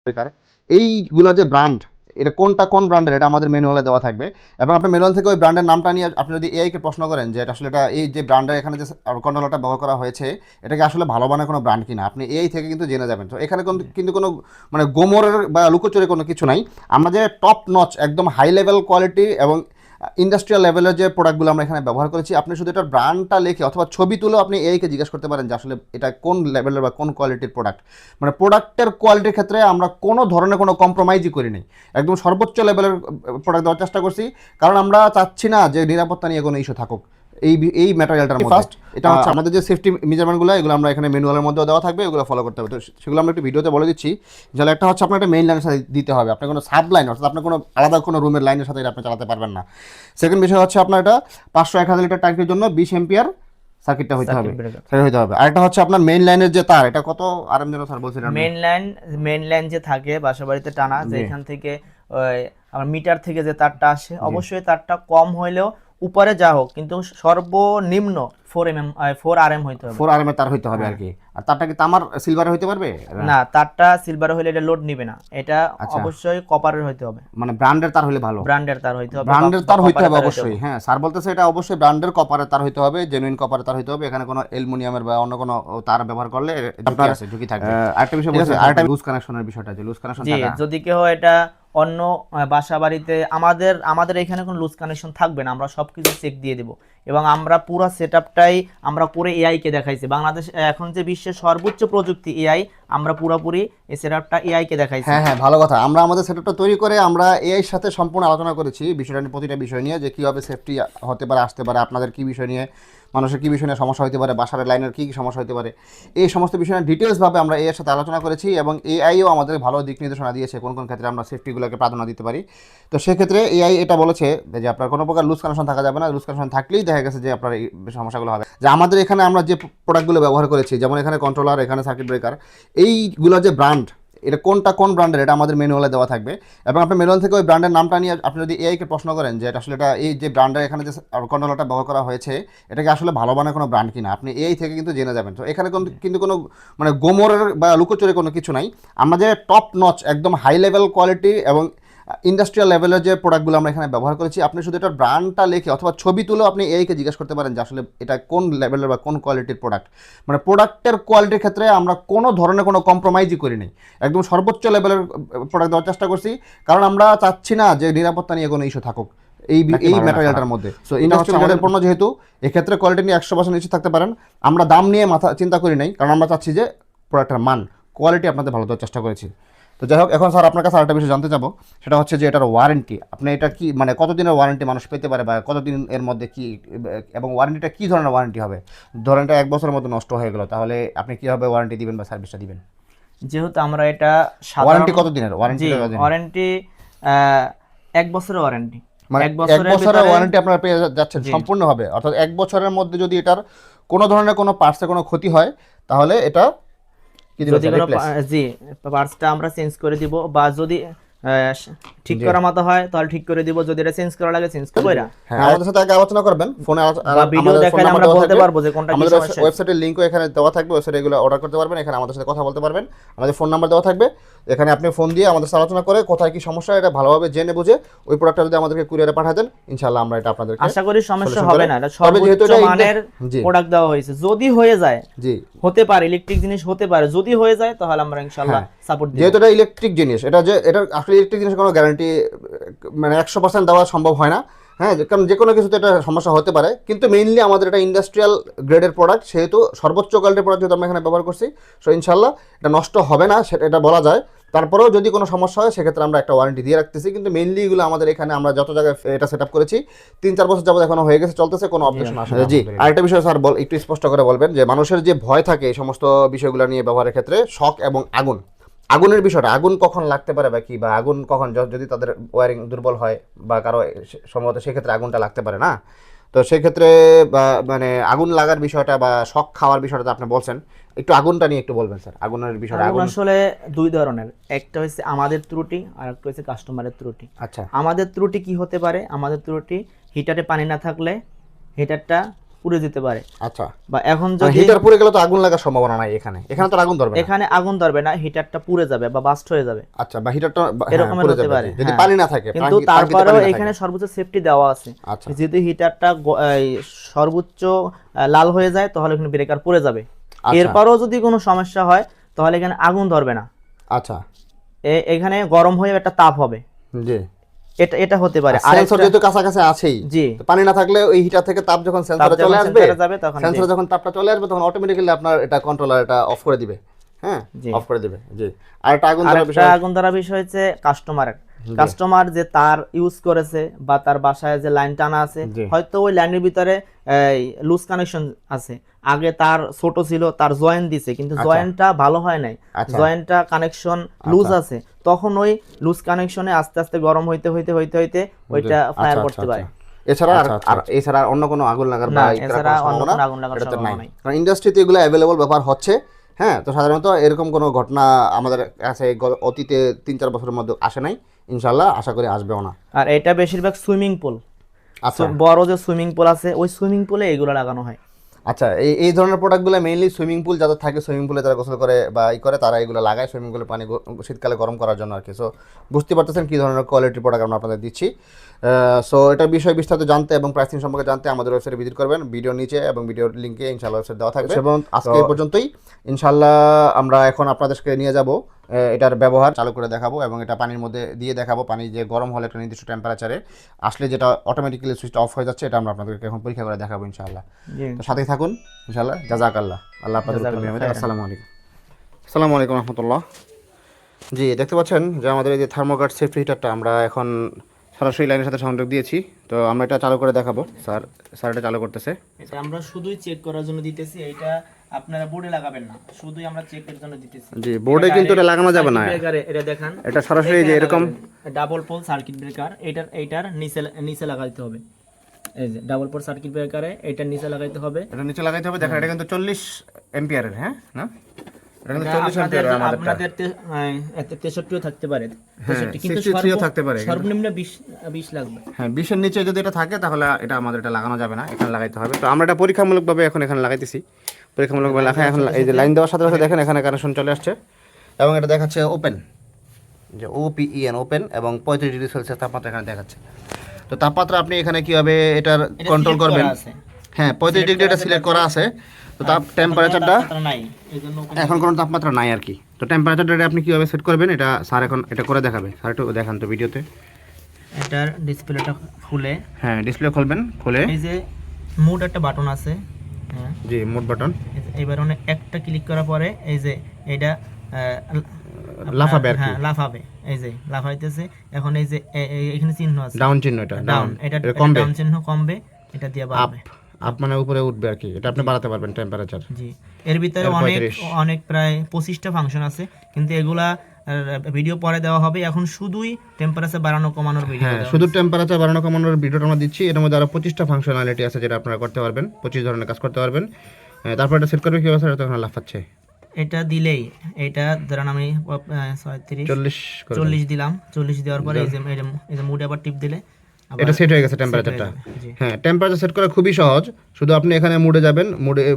বেকার এইগুলো যে ব্র্যান্ড, এটা কোনটা কোন ব্র্যান্ডের, এটা আমাদের ম্যানুয়ালে দেওয়া থাকবে। এবং আপনি ম্যানুয়াল থেকে ওই ব্র্যান্ডের নামটা নিয়ে আপনি যদি এআইকে প্রশ্ন করেন যে এটা আসলে এটা এই যে ব্র্যান্ডের এখানে যে কন্ট্রোলারটা ব্যবহার করা হয়েছে এটা কি আসলে ভালো মানের কোনো ব্র্যান্ড কিনা, আপনি এআই থেকে কিন্তু জেনে যাবেন। তো এখানে কিন্তু কোনো মানে গোমরের বা লুকোচুরি কোনো কিছু নাই। আমরা যে টপ নচ একদম হাই লেভেল কোয়ালিটি এবং ইন্ডাস্ট্রিয়াল লেভেলের যে প্রোডাক্টগুলো আমরা এখানে ব্যবহার করেছি, আপনি শুধু এটার ব্র্যান্ডটা লিখে অথবা ছবি তুলেও আপনি এআইকে জিজ্ঞেস করতে পারেন যে আসলে এটা কোন লেভেলের বা কোন কোয়ালিটির প্রোডাক্ট। মানে প্রোডাক্টের কোয়ালিটির ক্ষেত্রে আমরা কোনো ধরনের কোনো কম্প্রোমাইজই করি নাই, একদম সর্বোচ্চ লেভেলের প্রোডাক্ট দেওয়ার চেষ্টা করছি। কারণ আমরা চাচ্ছি না যে নিরাপত্তা নিয়ে কোনো ইস্যু থাকুক এই ম্যাটেরিয়ালটার মধ্যে। ফার্স্ট এটা হচ্ছে আমাদের যে সেফটি মেজারমেন্টগুলো, এগুলো আমরা এখানে ম্যানুয়ালের মধ্যেও দেওয়া থাকবে, এগুলো ফলো করতে হবে। তো সেগুলো আমরা একটু ভিডিওতে বলে দিচ্ছি। যাহলে একটা হচ্ছে আপনার একটা মেইন লাইনের সাথে দিতে হবে, আপনার কোনো সাব লাইন অর্থাৎ আপনার কোনো আলাদা কোনো রুমের লাইনের সাথে আপনি চালাতে পারবেন না। সেকেন্ড বিষয় হচ্ছে আপনার এটা 500-1000 লিটার ট্যাঙ্কের জন্য 20 এম্পিয়ার সার্কিটটা হইতে হবে, সেটা হইতে হবে। আরেকটা হচ্ছে আপনার মেইন লাইনের যে তার, এটা কত আরএম যেন স্যার বলছিলেন? মেইন লাইন যে থাকে বাসা বাড়িতে টানা, যে এখান থেকে আমার মিটার থেকে যে তারটা আসে, অবশ্যই তারটা কম হইলেও উপরে যা হোক কিন্তু সর্বনিম্ন 4 আরএম হইতে হবে। 4 আরএম এর তার হইতে হবে আর কি। আর তারটা কি তামার সিলভারে হইতে পারবে? না, তারটা সিলভারে হইলে এটা লোড নিবে না, এটা অবশ্যই কপারের হইতে হবে। মানে ব্র্যান্ডের তার হলে ভালো, ব্র্যান্ডের তার হইতে হবে, ব্র্যান্ডের তার হইতে হবে অবশ্যই। হ্যাঁ স্যার বলতেছে এটা অবশ্যই ব্র্যান্ডের কপারের তার হইতে হবে, জেনুইন কপারের তার হইতে হবে। এখানে কোনো অ্যালুমিনিয়ামের বা অন্য কোনো তার ব্যবহার করলে আপনার আছে ঝুঁকি থাকবে। আরেকটা বিষয় বলছি, আরেকটা লুজ কানেকশনের বিষয়টা, যে লুজ কানেকশন জি, যদি কেউ এটা অন্য বাসা বাড়িতে, আমাদের এখানে কোনো লুজ কানেকশন থাকবে না, আমরা সবকিছু চেক দিয়ে দেব। এবং আমরা পুরো সেটআপটাই আমরা করে এআই কে দেখাইছি। বাংলাদেশ এখন যে বিশ্বের সর্বোচ্চ প্রযুক্তি এআই, আমরা পুরোপুরি এই সেটআপটা এআই কে দেখাইছি। হ্যাঁ হ্যাঁ, ভালো কথা। আমরা আমাদের সেটআপটা তৈরি করে আমরা এআই এর সাথে সম্পূর্ণ আলোচনা করেছি বিষয়টা নিয়ে, প্রতিটা বিষয় নিয়ে, যে কীভাবে সেফটি হতে পারে, আসতে পারে, আপনাদের কী বিষয় নিয়ে, মানুষের কী বিষয় নিয়ে সমস্যা হতে পারে, বাসার লাইনের কী কী সমস্যা হতে পারে, এই সমস্ত বিষয় নিয়ে ডিটেলসভাবে আমরা এর সাথে আলোচনা করেছি। এবং এআইও আমাদের ভালো দিক নির্দেশনা দিয়েছে কোন কোন ক্ষেত্রে আমরা সেফটিগুলোকে প্রাধান্য দিতে পারি। তো সেক্ষেত্রে এআই এটা বলেছে যে আপনার কোনো প্রকার লুজ কানেকশন থাকা যাবে না, লুজ কানেকশন থাকলেই দেখা গেছে যে আপনার এই সমস্যাগুলো হবে। যে আমাদের এখানে আমরা যে প্রোডাক্টগুলো ব্যবহার করেছি, যেমন এখানে কন্ট্রোলার, এখানে সার্কিট ব্রেকার, এইগুলো যে ব্র্যান্ড, এটা কোনটা কোন ব্র্যান্ডের, এটা আমাদের ম্যানুয়ালে দেওয়া থাকবে। এবং আপনি ম্যানুয়াল থেকে ওই ব্র্যান্ডের নামটা নিয়ে আপনি যদি এআইকে প্রশ্ন করেন যে এটা আসলে এটা এই যে ব্র্যান্ডের এখানে যে কন্ট্রোলারটা ব্যবহার করা হয়েছে এটা কি আসলে ভালো মানের কোনো ব্র্যান্ড কিনা, আপনি এআই থেকে কিন্তু জেনে যাবেন। তো এখানে কিন্তু কোনো মানে গোমরের বা লুকোচুরি কোনো কিছু নাই। আমরা যে টপ নচ একদম হাই লেভেল কোয়ালিটি এবং ইন্ডাস্ট্রিয়াল লেভেলের যে প্রোডাক্টগুলো আমরা এখানে ব্যবহার করেছি, আপনি শুধু এটার ব্র্যান্ডটা লিখে অথবা ছবি তুলেও আপনি এআইকে জিজ্ঞেস করতে পারেন যে আসলে এটা কোন লেভেলের বা কোন কোয়ালিটির প্রোডাক্ট। মানে প্রোডাক্টের কোয়ালিটির ক্ষেত্রে আমরা কোনো ধরনের কোনো কম্প্রোমাইজই করি নাই, একদম সর্বোচ্চ লেভেলের প্রোডাক্ট দেওয়ার চেষ্টা করছি। কারণ আমরা চাচ্ছি না যে নিরাপত্তা নিয়ে কোনো ইস্যু থাকুক এই ম্যাটেরিয়ালটার মধ্যে। সো ইন্ডাস্ট্রিয়াল গ্রেডের পণ্য যেহেতু, এক্ষেত্রে কোয়ালিটি নিয়ে 100% নিশ্চিত থাকতে পারেন। আমরা দাম নিয়ে মাথা চিন্তা করি নাই, কারণ আমরা চাচ্ছি যে প্রোডাক্টের মান, কোয়ালিটি আপনাদের ভালো দেওয়ার চেষ্টা করেছি। তো যাই হোক, এখন স্যার আপনার কাছে আরেকটা বিষয় জানতে চাবো, সেটা হচ্ছে যে এটার ওয়ারেন্টি, আপনি এটা কি মানে কতদিনের ওয়ারেন্টি মানুষ পেতে পারে, বা কতদিন এর মধ্যে কি, এবং ওয়ারেন্টিটা কী ধরনের ওয়ারেন্টি হবে? ধরেন এটা 1 বছরের মধ্যে নষ্ট হয়ে গেল, তাহলে আপনি কীভাবে ওয়ারেন্টি দিবেন বা সার্ভিসটা দিবেন? যেহেতু আমরা এটা ওয়ারেন্টি কতদিনের? ওয়ারেন্টি 1 বছরের ওয়ারেন্টি, মানে 1 বছরের ওয়ারেন্টি আপনারা পেয়ে যাচ্ছেন সম্পূর্ণভাবে। অর্থাৎ 1 বছরের মধ্যে যদি এটার কোনো ধরনের কোনো পার্টসে কোনো ক্ষতি হয় তাহলে এটা যদি কোনো পার্টসটা আমরা চেঞ্জ করে দিব, বা যদি ঠিক করার মতো হয় তাহলে ঠিক করে দিব, যদি এটা চেঞ্জ করা লাগে চেঞ্জ করব। হ্যাঁ, আমাদের সাথে আগে আলোচনা করবেন ফোনে, ভিডিও দেখালে আমরা বলতে পারবো যে কোনটা কি সমস্যা। ওয়েবসাইটের লিংকও এখানে দেওয়া থাকবে, ওয়েবসাইটে এগুলো অর্ডার করতে পারবেন, এখানে আমাদের সাথে কথা বলতে পারবেন, আমাদের ফোন নাম্বার দেওয়া থাকবে, এখানে আপনি ফোন দিয়ে আমাদের সাথে আলোচনা করে কোথায় কি সমস্যা এটা ভালোভাবে জেনে বুঝে ওই প্রোডাক্টটা যদি আমাদেরকে কুরিয়ারে পাঠিয়ে দেন, ইনশাআল্লাহ আমরা এটা আপনাদেরকে, আশা করি সমস্যা হবে না। এটা সর্বোচ্চ মানের প্রোডাক্ট দেওয়া হয়েছে। যদি হয়ে যায়, জি হতে পারে ইলেকট্রিক জিনিস হতে পারে, যদি হয়ে যায় তাহলে আমরা ইনশাআল্লাহ সাপোর্ট দিব। যেহেতু এটা ইলেকট্রিক জিনিস, এটা আসলে ইলেকট্রিক জিনিসের কোনো গ্যারান্টি মানে 100% দেওয়া সম্ভব হয় না। হ্যাঁ, কারণ যে কোনো কিছুতে এটা সমস্যা হতে পারে, কিন্তু মেইনলি আমাদের এটা ইন্ডাস্ট্রিয়াল গ্রেডের প্রোডাক্ট, সেহেতু সর্বোচ্চ কোয়ালিটির প্রোডাক্ট যেহেতু আমরা এখানে ব্যবহার করছি, সো ইনশাল্লাহ এটা নষ্ট হবে না, সেটা এটা বলা যায়। তারপরেও যদি কোনো সমস্যা হয় সেক্ষেত্রে আমরা একটা ওয়ারেন্টি দিয়ে রাখতেছি, কিন্তু মেইনলি এগুলো আমাদের এখানে আমরা যত জায়গায় এটা সেট আপ করেছি 3-4 বছর যাবত এখনো হয়ে গেছে, চলতেছে, কোনো অবজেকশন আসে না। জি, আরেকটা বিষয় স্যার একটু স্পষ্ট করে বলবেন, যে মানুষের যে ভয় থাকে এই সমস্ত বিষয়গুলো নিয়ে ব্যবহারের ক্ষেত্রে, শক এবং আগুনের বিষয়টা, আগুন কখন লাগতে পারে বা কি, বা আগুন কখন যদি তাদের ওয়ারিং দুর্বল হয় বা কারো সম্ভবত সেক্ষেত্রে আগুনটা লাগতে পারে না। তো সেক্ষেত্রে মানে আগুন লাগার বিষয়টা বা শক খাওয়ার বিষয়টা আপনি বলছেন, একটু আগুনটা নিয়ে একটু বলবেন স্যার। আগুনের বিষয়টা আগুন আসলে 2 ধরনের, একটা হচ্ছে আমাদের ত্রুটি আর একটা হচ্ছে কাস্টমারের ত্রুটি। আচ্ছা, আমাদের ত্রুটি কি হতে পারে? আমাদের ত্রুটি হিটারে পানি না থাকলে হিটারটা পুড়ে যেতে পারে। আচ্ছা, বা এখন যদি হিটার পুড়ে গেলে তো আগুন লাগার সম্ভাবনা নাই এখানে, এখানে তো আগুন ধরবে না। এখানে আগুন ধরবে না, হিটারটা পুড়ে যাবে বা বাস্ট হয়ে যাবে, আচ্ছা, বা হিটারটা এরকম পুড়ে হতে যাবে পারে। যদি হ্যাঁ। পানি না থাকে, কিন্তু টাঙ্কিতে তারপরেও পানি না এখানে থাকে। সর্বোচ্চ সেফটি দেওয়া আছে, আচ্ছা যদি হিটারটা সর্বোচ্চ লাল হয়ে যায় তাহলে এখানে ব্রেকার পড়ে যাবে। আচ্ছা এরপরও যদি কোনো সমস্যা হয় তাহলে এখানে আগুন ধরবে না, আচ্ছা, এখানে গরম হয়ে একটা তাপ হবে, জি। এটা এটা হতে পারে। সেন্সর আরেকটা যেহেতু কাছাকাছি আছেই, জি, তো পানি না থাকলে ওই হিটার থেকে তাপ যখন সেন্সরে চলে আসবে, সেন্সরে যাবে তখন সেন্সরে যখন তাপটা চলে আসবে তখন অটোমেটিক্যালি আপনার এটা কন্ট্রোলার এটা অফ করে দিবে। হ্যাঁ, জি। অফ করে দিবে। জি। আর একটা আগুন ধরার আরেকটা বিষয়, আগুন ধরা বিষয় হচ্ছে কাস্টমার যে তার ইউজ করেছে বা তার বাসায় যে লাইন টানা আছে, জি। হয়তো ওই লাইনের ভিতরে লুজ কানেকশন আছে, আগে তার ছোট ছিল, তার জয়েন্ট দিছে কিন্তু আচ্ছা। জয়েন্টটা ভালো হয় নাই, আচ্ছা। জয়েন্টটা কানেকশন লুজ আছে, তখন ওই লুজ কানেকশনে আস্তে আস্তে গরম হইতে হইতে হইতে হইতে ওইটা ফায়ার আচ্ছা, করতে আচ্ছা, পারে। এছাড়া আর এছাড়া আর অন্য কোনো আগুন লাগার না, বা এছাড়া অন্য কোনো আগুন লাগার এটাতে সম্ভাবনা নাই, নাই। কারণ ইন্ডাস্ট্রিতে এগুলো অ্যাভেলেবল ব্যাপার হচ্ছে। হ্যাঁ, তো সাধারণত এরকম কোনো ঘটনা আমাদের কাছে অতীতে 3-4 বছরের মধ্যে আসে নাই, ইনশাল্লাহ আশা করি আসবেও না। আর এটা বেশিরভাগ সুইমিং পুল, আচ্ছা বড় যে সুইমিং পুল আছে ওই সুইমিং পুলে এগুলো লাগানো হয়। আচ্ছা, এই ধরনের প্রোডাক্টগুলো মেইনলি সুইমিং পুল যাদের থাকে, সুইমিং পুলে যারা গোসল করে বা করে তারা এগুলো লাগায় সুইমিং পুলে পানি শীতকালে গরম করার জন্য আর কি। সো বুঝতে পারতেছেন কী ধরনের কোয়ালিটির প্রোডাক্ট আমরা আপনাদের দিচ্ছি। সো এটার বিষয় বিস্তারিত জানতে এবং প্রাইসিং সম্পর্কে জানতে আমাদের ওয়েবসাইটে ভিজিট করবেন, ভিডিওর নিচে এবং ভিডিওর লিঙ্কে ইনশাআল্লাহ ওয়েবসাইট দেওয়া থাকবে। এবং আজকে এই পর্যন্তই, ইনশাআল্লাহ আমরা এখন আপনাদেরকে নিয়ে যাব, এটার ব্যবহার চালু করে দেখাবো এবং এটা পানির মধ্যে দিয়ে দেখাবো। পানি যে গরম হলে একটা নির্দিষ্ট টেম্পারেচারে আসলে যেটা অটোমেটিক্যালি সুইচটা অফ হয়ে যাচ্ছে, এটা আমরা আপনাদেরকে এখন পরীক্ষা করে দেখাবো ইনশাআল্লাহ। তো সাথেই থাকুন ইনশাআল্লাহ। জাযাকাল্লাহ, আল্লাহ আপনাদের উত্তম নিয়মিত। আসসালামু আলাইকুম। আসসালামু আলাইকুম রহমতুল্লাহ। জি, দেখতে পাচ্ছেন যে আমাদের এই যে থার্মোগার্ড সেফটি হিটারটা আমরা এখন সরাসরি লাইনের সাথে সংযোগ দিয়েছি। তো আমরা এটা চালু করে দেখাবো। স্যার এটা চালু করতেছে। এটা আমরা শুধুই চেক করার জন্য দিতেছি, এটা আপনারা বোর্ডে লাগাবেন না, শুধুই আমরা চেকের জন্য দিতেছি। জি, বোর্ডে কিন্তু এটা লাগানো যাবে না। এটা দেখেন, এটা সরাসরি যে এরকম ডাবল পোল সার্কিট ব্রেকার, এইটার নিচে লাগাইতে হবে। এই যে ডাবল পোল সার্কিট ব্রেকারে এইটার নিচে লাগাইতে হবে, এটা নিচে লাগাইতে হবে। দেখেন এটা কিন্তু 40 অ্যাম্পিয়ারের, হ্যাঁ না, এটা কিন্তু 40 অ্যাম্পিয়ারের। আপনাদের 63ও থাকতে পারে, 63 কিন্তু 63 থাকতে পারে, সর্বনিম্ন 20 লাগবে। হ্যাঁ, 20-এর নিচে যদি এটা থাকে তাহলে এটা আমাদের এটা লাগানো যাবে না, এখানে লাগাইতে হবে। তো আমরা এটা পরীক্ষামূলকভাবে এখন এখানে লাগাইতেছি, পরীক্ষামূলকভাবে লেখা। এখন এই যে লাইন দেওয়ার সাথে সাথে দেখেন এখানে কানেকশন চলে আসছে এবং এটা দেখাচ্ছে ওপেন, যে OPEN ওপেন, এবং 35 ডিগ্রি সেলসিয়াস তাপমাত্রা এখানে দেখাচ্ছে। তো তাপমাত্রা আপনি এখানে কিভাবে এটার কন্ট্রোল করবেন? হ্যাঁ, 35 ডিগ্রি এটা সিলেক্ট করা আছে। তো টেম্পারেচারটা নাই, এইজন্য এখন কোনো তাপমাত্রা নাই আর কি। তো টেম্পারেচারটা আপনি কিভাবে সেট করবেন এটা স্যার এখন এটা করে দেখাবে। স্যার একটু দেখান তো ভিডিওতে। এটার ডিসপ্লেটা খুলে, হ্যাঁ, ডিসপ্লে খুলবেন, খুলে এই যে মোড একটা বাটন আছে, হ্যাঁ জি, মোড বাটন। এইবার একটা ক্লিক করার পরে এই যে এটা লাফাবে আর কি। হ্যাঁ, লাফাবে, এই যে লাফাইতেছে। এখন এই যে এখানে চিহ্ন আছে, ডাউন চিহ্ন, এটা ডাউন, এটা কমবে, ডাউন চিহ্ন কমবে, এটা দিয়ে আপ বাড়বে। আপ মানে উপরে উঠবে আর কি। এটা আপনি বাড়াতে পারবেন টেম্পারেচার। জি, এর ভিতরে অনেক প্রায় 25টা ফাংশন আছে, কিন্তু এগুলা ভিডিও পরে দেওয়া হবে। এখন শুধুই টেম্পারেচার বাড়ানো কমানোর ভিডিও। হ্যাঁ, শুধু টেম্পারেচার বাড়ানো কমানোর ভিডিওটা আমরা দিচ্ছি। এর মধ্যে আরো 25টা ফাংশনালিটি আছে যেটা আপনারা করতে পারবেন, 25 ধরনের কাজ করতে পারবেন। তারপর এটা সেট করবে কি অবস্থা, তখন লাফাচ্ছে। এটা দিলেই, এটা ধরেন আমি 40 দিলাম, 40 দেওয়ার পরে এই যে মুড আবার টিপ দিলে এটা সেট হয়ে গেছে টেম্পারেচারটা। হ্যাঁ, টেম্পারেচার সেট করা খুবই সহজ। শুধু আপনি এখানে মুডে যাবেন,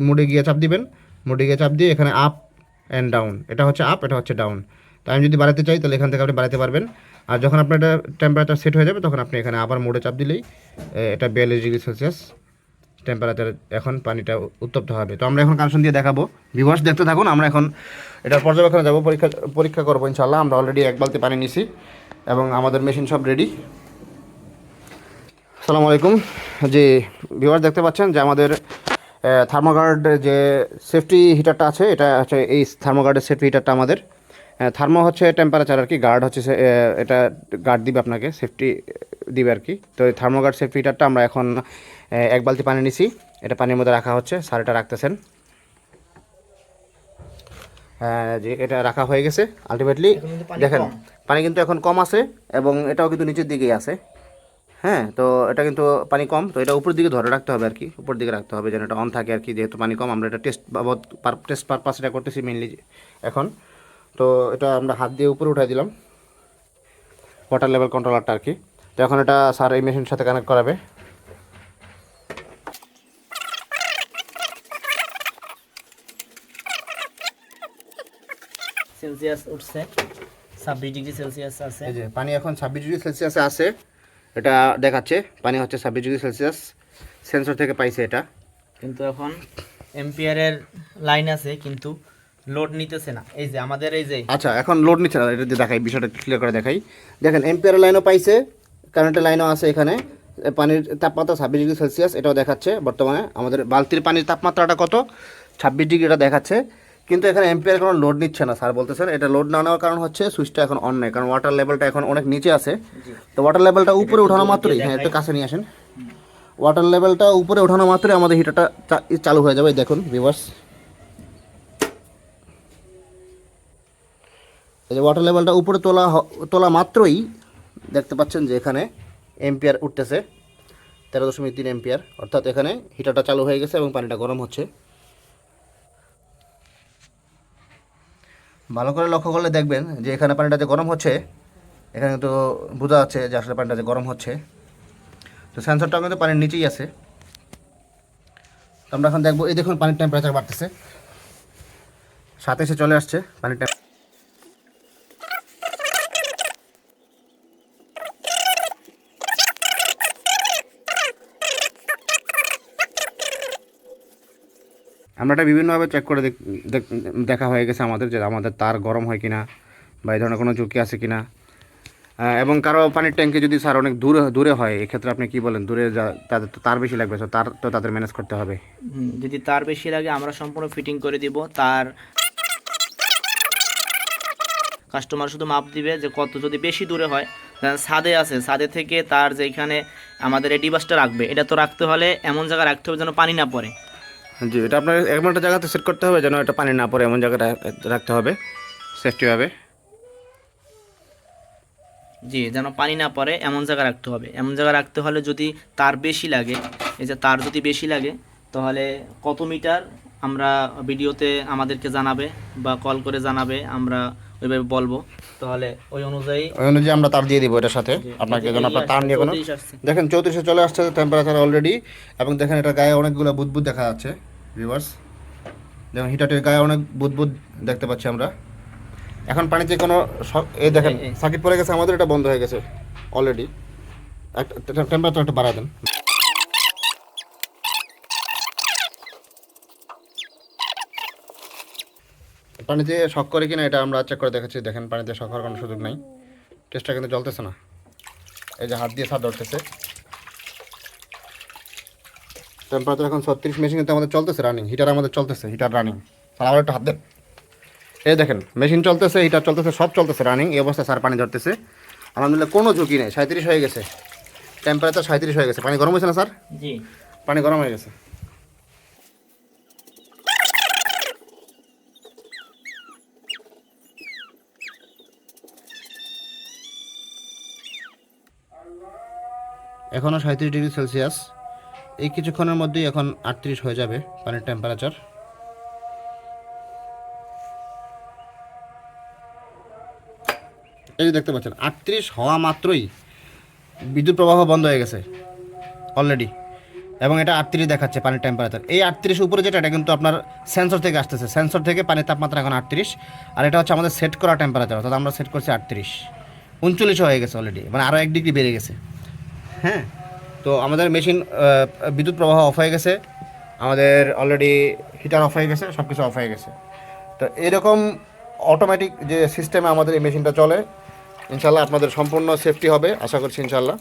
মুডে গিয়ে চাপ দিবেন, মুডে গিয়ে চাপ দিয়ে এখানে আপ অ্যান্ড ডাউন, এটা হচ্ছে আপ, এটা হচ্ছে ডাউন। তো আমি যদি বাড়াতে চাই তাহলে এখান থেকে আপনি বাড়াতে পারবেন। আর যখন আপনার এটা টেম্পারেচার সেট হয়ে যাবে তখন আপনি এখানে আবার মুডে চাপ দিলেই এটা 42 ডিগ্রি সেলসিয়াস টেম্পারেচার এখন পানিটা উত্তপ্ত হবে। তো আমরা এখন কানেকশন দিয়ে দেখাবো। ভিউয়ার্স দেখতে থাকুন, আমরা এখন এটার পর্যবেক্ষণে যাবো, পরীক্ষা করবো ইনশাআল্লাহ। আমরা অলরেডি 1 বালতি পানি নিছি এবং আমাদের মেশিন সব রেডি। আসসালামু আলাইকুম। জি ভিউয়ার্স দেখতে পাচ্ছেন যে আমাদের থার্মোগার্ড যে সেফটি হিটারটা আছে, এটা হচ্ছে এই থার্মোগার্ডের সেফটি হিটারটা আমাদের। থার্মো হচ্ছে টেম্পারেচার আর কি, গার্ড হচ্ছে এটা গার্ড দিবে আপনাকে, সেফটি দিবে আর কি। তো এই থার্মোগার্ড সেফটি হিটারটা আমরা এখন 1 বালতি পানি নিছি, এটা পানির মধ্যে রাখা হচ্ছে। স্যার এটা রাখতেছেন, যে এটা রাখা হয়ে গেছে। আলটিমেটলি দেখেন পানি কিন্তু এখন কম আছে এবং এটাও কিন্তু নিচের দিকেই আছে। হ্যাঁ, তো এটা কিন্তু পানি কম, তো এটা উপর দিকে ধরে রাখতে হবে আর কি, উপর দিকে রাখতে হবে যেন এটা অন থাকে আর কি। যেহেতু পানি কম, আমরা এটা টেস্ট পারপাস এটা করতেছি মেনলি এখন। তো এটা আমরা হাত দিয়ে উপরে উঠাই দিলাম, ওয়াটার লেভেল কন্ট্রোলারটা আর কি। তো এখন এটা স্যার এই মেশিনের সাথে কানেক্ট করাবে। সেলসিয়াস উঠছে, 26 ডিগ্রি সেলসিয়াস আছে। এই যে পানি এখন 26 ডিগ্রি সেলসিয়াসে আছে, এটা দেখাচ্ছে পানি হচ্ছে 26 ডিগ্রি সেলসিয়াস, সেন্সর থেকে পাইছে এটা। কিন্তু এখন এম্পিয়ারের লাইন আছে কিন্তু লোড নিতেছে না। এই যে আমাদের এই যে আচ্ছা এখন লোড নিচ্ছে না, এটা দিয়ে দেখাই, বিষয়টা ক্লিয়ার করে দেখাই। দেখেন এম্পিয়ারের লাইনও পাইছে, কারেন্টের লাইনও আছে এখানে। পানির তাপমাত্রা 26 ডিগ্রি সেলসিয়াস এটাও দেখাচ্ছে বর্তমানে। আমাদের বালতির পানির তাপমাত্রাটা কত, 26 ডিগ্রি এটা দেখাচ্ছে। কিন্তু এখানে এম্পিয়ার কোনো লোড নিচ্ছে না, স্যার বলতেছেন এটা লোড না নেওয়ার কারণ হচ্ছে সুইচটা এখন অন নেই, কারণ ওয়াটার লেভেলটা এখন অনেক নিচে আছে। তো ওয়াটার লেভেলটা উপরে ওঠানো মাত্রই, হ্যাঁ একটু কাছে নিয়ে আসেন, ওয়াটার লেভেলটা উপরে ওঠানো মাত্রই আমাদের হিটারটা চালু হয়ে যাবে। দেখুন ভিউয়ার্স, এই যে ওয়াটার লেভেলটা উপরে তোলা মাত্রই দেখতে পাচ্ছেন যে এখানে এম্পিয়ার উঠতেছে 13.3 এম্পিয়ার, অর্থাৎ এখানে হিটারটা চালু হয়ে গেছে এবং পানিটা গরম হচ্ছে। ভালো করে লক্ষ্য করলে দেখবেন যে এখানে পানিটা যে গরম হচ্ছে, এখানে কিন্তু বোঝা যাচ্ছে যে আসলে পানিটা যে গরম হচ্ছে। তো সেন্সরটাও কিন্তু পানির নিচেই আছে। তো আমরা এখন দেখবো, এই দেখুন পানির টেম্পারেচার বাড়তেছে, 27 চলে আসছে পানির টেম্পারেচার। আমরা এটা বিভিন্নভাবে চেক করে দেখা হয়ে গেছে আমাদের, যে আমাদের তার গরম হয় কিনা বা এই ধরনের কোনো ঝুঁকি আছে কিনা। এবং কারো পানির ট্যাঙ্কি যদি স্যার অনেক দূরে দূরে হয়, এক্ষেত্রে আপনি কি বলেন, দূরে তাদের তো তার বেশি লাগবে, তো তার তো তাদের ম্যানেজ করতে হবে। যদি তার বেশি লাগে আমরা সম্পূর্ণ ফিটিং করে দিব। তার কাস্টমার শুধু মাপ দিবে যে কত, যদি বেশি দূরে হয়, ছাদে আছে, ছাদে থেকে তার যেখানে আমাদের এই ডিভাইসটা রাখবে, এটা তো রাখতে হলে এমন জায়গায় রাখতে হবে যেন পানি না পড়ে। জি, এটা আপনার এমন একটা জায়গাতে সেট করতে হবে যেন এটা পানি না পড়ে, এমন জায়গাটা রাখতে হবে সেফটিভাবে। জি, যেন পানি না পড়ে এমন জায়গায় রাখতে হবে। এমন জায়গায় রাখতে হলে যদি তার বেশি লাগে, এই যে তার যদি বেশি লাগে তাহলে কত মিটার আমরা ভিডিওতে আমাদেরকে জানাবে বা কল করে জানাবে, আমরা ওইভাবে বলবো, তাহলে ওই অনুযায়ী আমরা তার দিয়ে দিব এটার সাথে আপনাকে, যেন আপনার তার নিয়ে কোনো। দেখেন 34 চলে আসছে টেম্পারেচার অলরেডি, এবং দেখেন এটা গায়ে অনেকগুলো বুদবুদ দেখা যাচ্ছে ভিউয়ার্স। যেমন হিটারের গায়ে অনেক বুদবুদ দেখতে পাচ্ছি আমরা। এখন পানিতে কোনো এই দেখেন সার্কিট পড়ে গেছে আমাদের, এটা বন্ধ হয়ে গেছে অলরেডি। টেম্পারেচার একটু বাড়ায় দেন। পানিতে শক করে কিনা এটা আমরা চেক করে দেখেছি, দেখেন পানিতে শক হওয়ার কোনো সুযোগ নেই। টেস্টটা কিন্তু জ্বলতেছে না, এই যে হাত দিয়ে ছাদ ধরতেছে। টেম্পারেচার এখন 36, মেশিন কিন্তু আমাদের চলতেছে রানিং, হিটার আমাদের চলতেছে, হিটার রানিং। স্যার আবার একটু হাত দেন, এই দেখেন মেশিন চলতেছে, হিটার চলতেছে, সব চলতেছে রানিং। এই অবস্থায় স্যার পানি ধরতেছে, আলহামদুলিল্লাহ কোনো ঝুঁকি নেই। 37 হয়ে গেছে টেম্পারেচার, 37 হয়ে গেছে। পানি গরম হয়েছে না স্যার? জি, পানি গরম হয়ে গেছে। এখনও 37 ডিগ্রি সেলসিয়াস, এই কিছুক্ষণের মধ্যেই এখন 38 হয়ে যাবে পানির টেম্পারেচার। এই যে দেখতে পাচ্ছেন 38 হওয়া মাত্রই বিদ্যুৎ প্রবাহ বন্ধ হয়ে গেছে অলরেডি, এবং এটা 38 দেখাচ্ছে পানির টেম্পারেচার। এই 38 উপরে যেটা, এটা কিন্তু আপনার সেন্সর থেকে আসতেছে, সেন্সর থেকে পানির তাপমাত্রা এখন 38, আর এটা হচ্ছে আমাদের সেট করা টেম্পারেচার, অর্থাৎ আমরা সেট করছি 38। 39 হয়ে গেছে অলরেডি, মানে আরও 1 ডিগ্রি বেড়ে গেছে। হ্যাঁ, তো আমাদের মেশিন বিদ্যুৎ প্রবাহ অফ হয়ে গেছে, আমাদের অলরেডি হিটার অফ হয়ে গেছে, সব কিছু অফ হয়ে গেছে। তো এরকম অটোমেটিক যে সিস্টেমে আমাদের এই মেশিনটা চলে, ইনশাল্লাহ আপনাদের সম্পূর্ণ সেফটি হবে আশা করছি ইনশাল্লাহ।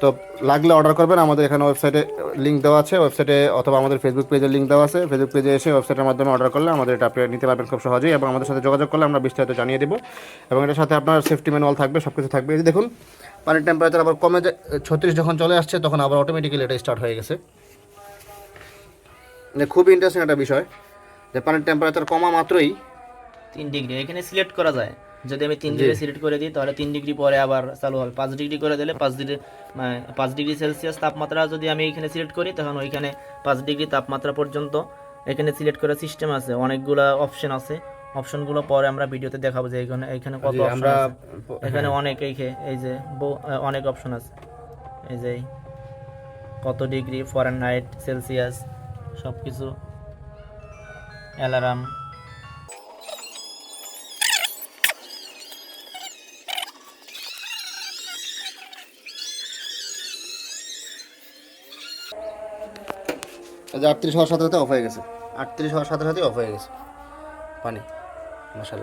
তো লাগলে অর্ডার করবেন, আমাদের এখানে ওয়েবসাইটে লিঙ্ক দেওয়া আছে, ওয়েবসাইটে অথবা আমাদের ফেসবুক পেজের লিঙ্ক দেওয়া আছে। ফেসবুক পেজে এসে ওয়েবসাইটের মাধ্যমে অর্ডার করলে আমাদের এটা আপনি নিতে পারবেন খুব সহজেই, এবং আমাদের সাথে যোগাযোগ করলে আমরা বিস্তারিত জানিয়ে দেবো, এবং এটার সাথে আপনার সেফটি ম্যানুয়াল থাকবে, সব কিছু থাকবে। এই যে দেখুন পানির টেম্পারেচার আবার কমে যায়, 36 যখন চলে আসছে তখন আবার অটোমেটিক্যালি এটা স্টার্ট হয়ে গেছে। খুবই ইন্টারেস্টিং একটা বিষয় যে পানির টেম্পারেচার কমা মাত্রই 3 ডিগ্রি এখানে সিলেক্ট করা যায়। যদি আমি 3 ডিগ্রি সিলেক্ট করে দিই তাহলে 3 ডিগ্রি পরে আবার চালু হবে। 5 ডিগ্রি করে দিলে 5 ডিগ্রি সেলসিয়াস তাপমাত্রা যদি আমি এখানে সিলেক্ট করি, তখন ওইখানে 5 ডিগ্রি তাপমাত্রা পর্যন্ত এখানে সিলেক্ট করার সিস্টেম আছে। অনেকগুলো অপশন আছে, অপশনগুলো পরে আমরা ভিডিওতে দেখাবো যে এখানে কত অপশন আছে। এখানে অনেক এই যে অনেক অপশন আছে, এই যে কত ডিগ্রি ফারেনহাইট, সেলসিয়াস, সব কিছু, অ্যালার্ম। এই যে 38 হওয়ার সাথে সাথে অফ হয়ে গেছে, 38 হওয়ার সাথে সাথে অফ হয়ে গেছে পানি, মাশাআল্লাহ।